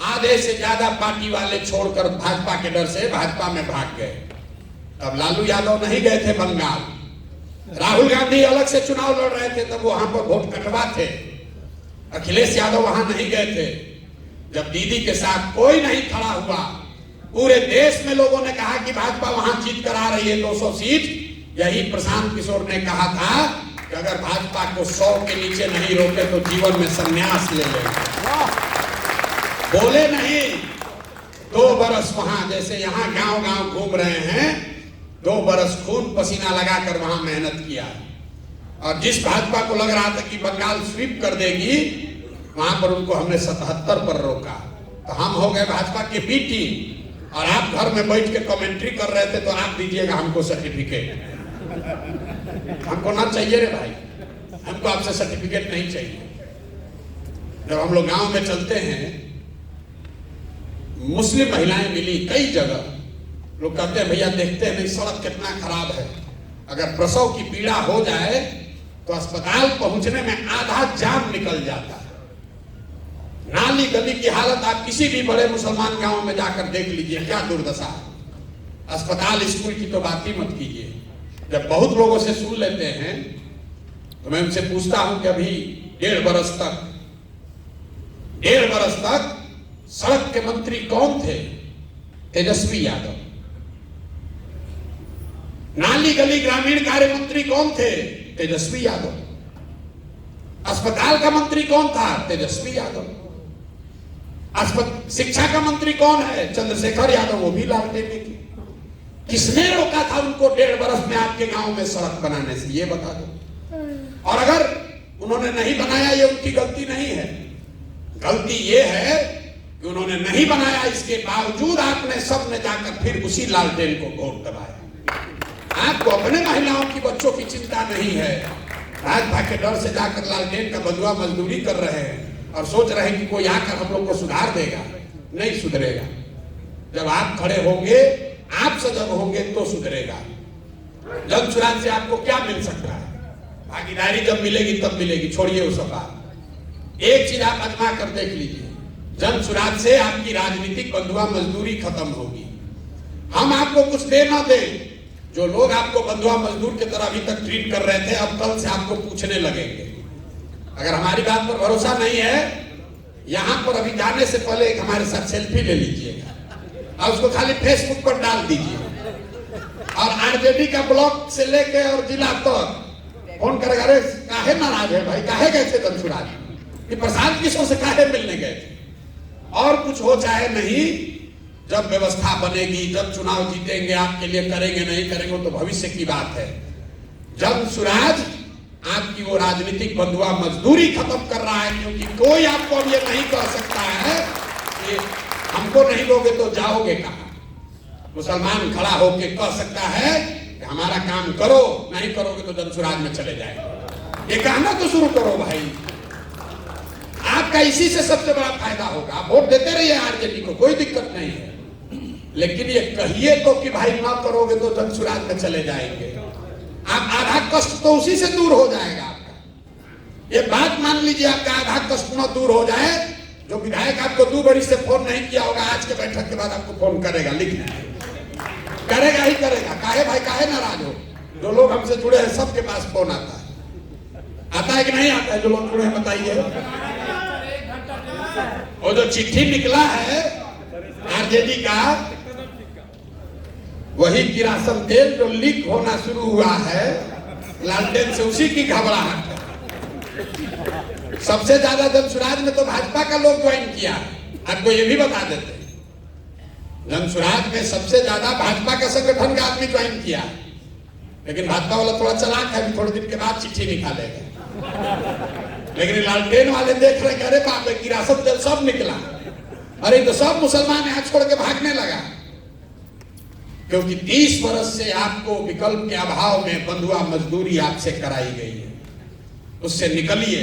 आधे से ज्यादा पार्टी वाले छोड़कर भाजपा के डर से भाजपा में भाग गए। तब लालू यादव नहीं गए थे बंगाल। राहुल गांधी अलग से चुनाव लड़ रहे थे, तब वहां पर वोट कटवा थे। अखिलेश यादव वहां नहीं गए थे। जब दीदी के साथ कोई नहीं खड़ा हुआ, पूरे देश में लोगों ने कहा कि भाजपा वहां जीत कर आ रही है 200 सीट। यही प्रशांत किशोर ने कहा था कि अगर भाजपा को 100 के नीचे नहीं रोके तो जीवन में संन्यास ले लेंगे। बोले नहीं, 2 बरस वहां, जैसे यहाँ गांव गांव घूम रहे हैं, 2 बरस खून पसीना लगाकर वहां मेहनत किया। और जिस भाजपा को लग रहा था कि बंगाल स्वीप कर देगी, वहां पर उनको हमने 77 पर रोका। तो हम हो गए भाजपा के बी टीम, और आप घर में बैठ के कमेंट्री कर रहे थे, तो आप दीजिएगा हमको सर्टिफिकेट। हमको ना चाहिए रे भाई, हमको आपसे सर्टिफिकेट नहीं चाहिए। जब हम लोग गांव में चलते हैं, मुस्लिम महिलाएं मिली कई जगह, लोग कहते हैं भैया देखते हैं नहीं सड़क कितना खराब है, अगर प्रसव की पीड़ा हो जाए तो अस्पताल पहुंचने में आधा जान निकल जाता है। नाली गली की हालत आप किसी भी बड़े मुसलमान गांव में जाकर देख लीजिए, क्या दुर्दशा है। अस्पताल स्कूल की तो बात ही मत कीजिए। जब बहुत लोगों से सुन लेते हैं तो मैं उनसे पूछता हूं कि अभी 1.5 बरस तक सड़क के मंत्री कौन थे? तेजस्वी यादव। नाली गली ग्रामीण कार्य मंत्री कौन थे? तेजस्वी यादव। अस्पताल का मंत्री कौन था? तेजस्वी यादव। शिक्षा का मंत्री कौन है? चंद्रशेखर यादव, वो भी लालटेन में थी। किसने रोका था उनको 1.5 बरस में आपके गांव में सड़क बनाने से? ये बता दो। और अगर उन्होंने नहीं बनाया, ये उनकी गलती नहीं है। गलती ये है कि उन्होंने नहीं बनाया, इसके बावजूद आपने सबने जाकर फिर उसी लालटेन को वोट दबाया। आपको अपने महिलाओं की, बच्चों की चिंता नहीं है। भाजपा के डर से जाकर लालटेन का बंधुआ मजदूरी कर रहे हैं और सोच रहे हैं कि कोई आकर हम लोग को सुधार देगा। नहीं सुधरेगा। जब आप खड़े होंगे, आप सजग होंगे तो सुधरेगा। जन सुराज से आपको क्या मिल सकता है? भागीदारी जब मिलेगी तब मिलेगी, छोड़िए वो सब बात। एक चीज आप आजमा कर देख लीजिए, जन सुराज से आपकी राजनीतिक बंधुआ मजदूरी खत्म होगी। हम आपको कुछ दे ना दें, जो लोग आपको बंधुआ मजदूर की तरह अभी तक ट्रीट कर रहे थे, अब कल से आपको पूछने लगेंगे। अगर हमारी बात पर भरोसा नहीं है, यहां पर अभी जाने से पहले एक हमारे साथ सेल्फी ले लीजिएगा और उसको खाली फेसबुक पर डाल दीजिए। और आरजेडी का ब्लॉक से लेके और जिला तक फोन करेगा, अरे काहे नाराज है भाई, काहे गए थे धनसुराज, कि प्रशांत किशोर से काहे मिलने गए थे? और कुछ हो चाहे नहीं, जब व्यवस्था बनेगी, जब चुनाव जीतेंगे, आपके लिए करेंगे नहीं करेंगे तो भविष्य की बात है। जब सुराज आपकी वो राजनीतिक बंधुआ मजदूरी खत्म कर रहा है, क्योंकि कोई आपको अब ये नहीं कह सकता है कि हमको नहीं दोगे तो जाओगे कहां। मुसलमान खड़ा होकर कह सकता है कि हमारा काम करो, नहीं करोगे तो जनसुराज में चले जाएंगे। ये कहना तो शुरू करो भाई। आपका इसी से सबसे बड़ा फायदा होगा। आप वोट देते रहिए आरजेडी को, कोई दिक्कत नहीं है, लेकिन ये कहिए तो कि भाई ना करोगे तो जनसुराज में चले जाएंगे। आप आधा कष्ट तो उसी से दूर हो जाएगा आपका। ये बात मान लीजिए आपका आधा कष्ट न दूर हो जाए, जो विधायक आपको 2 बरी से फोन नहीं किया होगा, आज के बैठक के बाद आपको फोन करेगा, लिखना करेगा ही करेगा। काहे भाई, काहे नाराज हो? जो लोग हमसे जुड़े हैं सबके पास फोन आता है कि नहीं आता है? जो लोग जुड़े हैं बताइए। और जो चिट्ठी निकला है आरजेडी का, वही किरासन तेल जो लीक होना शुरू हुआ है लालटेन से, उसी की घबराहट है। सबसे ज्यादा जनसुराज में तो भाजपा का लोग ज्वाइन किया, आपको ये भी बता देते हैं। जनसुराज में सबसे ज्यादा भाजपा का संगठन का आदमी ज्वाइन किया, लेकिन भाजपा वाला थोड़ा चालाक है, थोड़े दिन के बाद चिट्ठी निकालेगा। लेकिन लालटेन वाले देख रहे, अरे बाप रे, किरासन तेल सब निकला, अरे तो सब मुसलमान यहाँ छोड़ के भागने लगा। क्योंकि 30 वर्ष से आपको विकल्प के अभाव में बंधुआ मजदूरी आपसे कराई गई है, उससे निकलिए।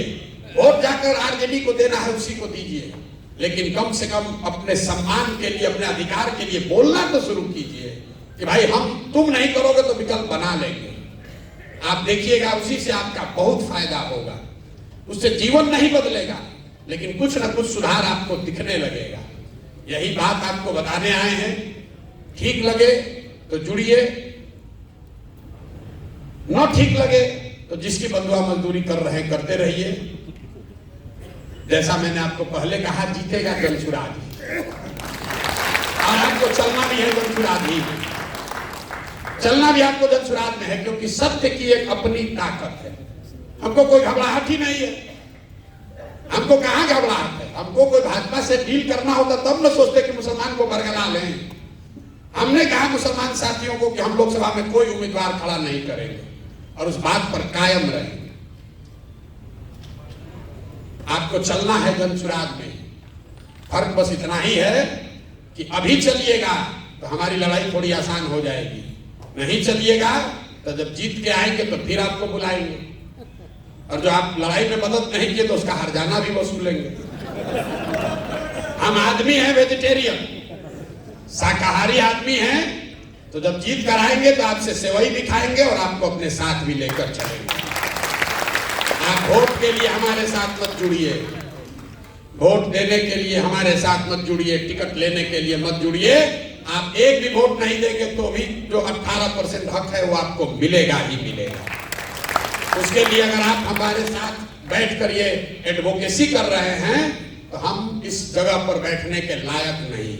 वोट जाकर आरजेडी को देना है, उसी को दीजिए, लेकिन कम से कम अपने सम्मान के लिए, अपने अधिकार के लिए बोलना तो शुरू कीजिए कि भाई तुम नहीं करोगे तो विकल्प बना लेंगे। आप देखिएगा, उसी से आपका बहुत फायदा होगा। उससे जीवन नहीं बदलेगा, लेकिन कुछ न कुछ सुधार आपको दिखने लगेगा। यही बात आपको बताने आए हैं। ठीक लगे तो जुड़िए, न ठीक लगे तो जिसकी बंधुआ मजदूरी कर रहे हैं करते रहिए। जैसा मैंने आपको पहले कहा, जीतेगा जनसुराज, और आपको चलना भी है जनसुराज ही, चलना भी आपको जनसुराज में है, क्योंकि सत्य की एक अपनी ताकत है। हमको कोई घबराहट ही नहीं है। हमको कहां घबराहट है? हमको कोई भाजपा से डील करना होता तब न सोचते कि मुसलमान को बरगला लें। हमने कहा मुसलमान साथियों को कि हम लोकसभा में कोई उम्मीदवार खड़ा नहीं करेंगे, और उस बात पर कायम रहेंगे। आपको चलना है जनसुराज में। फर्क बस इतना ही है कि अभी चलिएगा तो हमारी लड़ाई थोड़ी आसान हो जाएगी, नहीं चलिएगा तो जब जीत के आएंगे तो फिर आपको बुलाएंगे, और जो आप लड़ाई में मदद नहीं किए तो उसका हर्जाना भी वसूलेंगे। हम आदमी हैं वेजिटेरियन, शाकाहारी आदमी हैं, तो जब जीत कर आएंगे तो आपसे सेवई भी खाएंगे और आपको अपने साथ भी लेकर चलेंगे। आप वोट के लिए हमारे साथ मत जुड़िए, वोट देने के लिए हमारे साथ मत जुड़िए, टिकट लेने के लिए मत जुड़िए। आप एक भी वोट नहीं देंगे तो भी जो 18% हक है वो आपको मिलेगा ही मिलेगा। उसके लिए अगर आप हमारे साथ बैठकर ये एडवोकेसी कर रहे हैं तो हम इस जगह पर बैठने के लायक नहीं।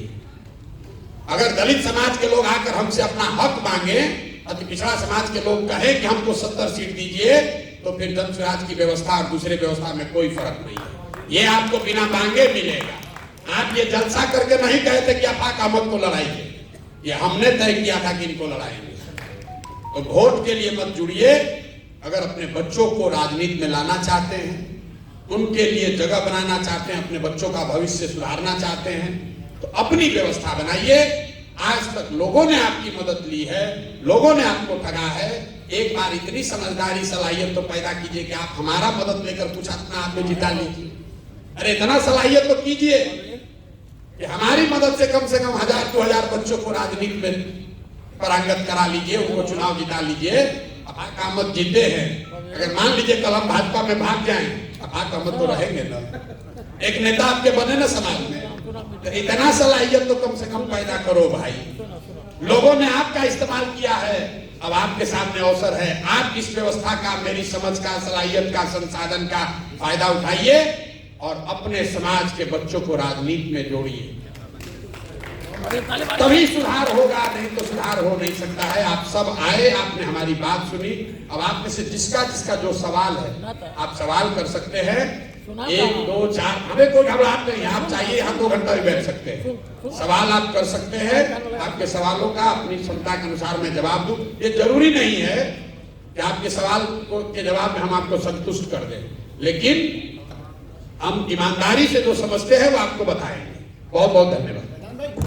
अगर दलित समाज के लोग आकर हमसे अपना हक मांगे, अति पिछड़ा समाज के लोग कहे कि हमको 70 सीट दीजिए, तो फिर जनसुराज की व्यवस्था और दूसरे व्यवस्था में कोई फर्क नहीं है। ये आपको बिना मांगे मिलेगा। आप ये जलसा करके नहीं कहे थे कि आफाक अहमद को लड़ाइए, ये हमने तय किया था कि इनको लड़ाएंगे। तो वोट के लिए मत जुड़िए। अगर अपने बच्चों को राजनीति में लाना चाहते हैं, उनके लिए जगह बनाना चाहते हैं, अपने बच्चों का भविष्य सुधारना चाहते हैं, तो अपनी व्यवस्था बनाइए। आज तक लोगों ने आपकी मदद ली है, लोगों ने आपको ठगा है। एक बार इतनी समझदारी सलाहियत तो पैदा कीजिए कि आप हमारा मदद लेकर कुछ अपना आप में जिता लीजिए। अरे इतना सलाहियत तो कीजिए कि हमारी मदद से कम 1000-2000 बच्चों को राजनीति में पारंगत करा लीजिए, उनको चुनाव जिता लीजिए। आफाक अहमद जीते हैं, अगर मान लीजिए कल हम भाजपा में भाग जाएं, आफाक अहमद तो रहेंगे ना, एक नेता आपके बने ना समाज में। तो इतना सलाहियत तो कम से कम पैदा करो भाई। लोगों ने आपका इस्तेमाल किया है, अब आपके सामने अवसर है। आप इस व्यवस्था का, मेरी समझ का, सलाहियत का, संसाधन का फायदा उठाइए और अपने समाज के बच्चों को राजनीति में जोड़िए, तभी सुधार होगा, नहीं तो सुधार हो नहीं सकता है। आप सब आए, आपने हमारी बात सुनी। अब आप में से जिसका जिसका जो सवाल है आप सवाल कर सकते हैं। 1, 2, 4, हमें कोई घबराहट नहीं है। आप चाहिए यहाँ 2 घंटा भी बैठ सकते हैं, सवाल आप कर सकते हैं। आपके सवालों का अपनी क्षमता के अनुसार मैं जवाब दूं। ये जरूरी नहीं है कि आपके सवाल के जवाब में हम आपको संतुष्ट कर दें, लेकिन हम ईमानदारी से जो समझते हैं वो आपको बताएंगे। बहुत बहुत धन्यवाद।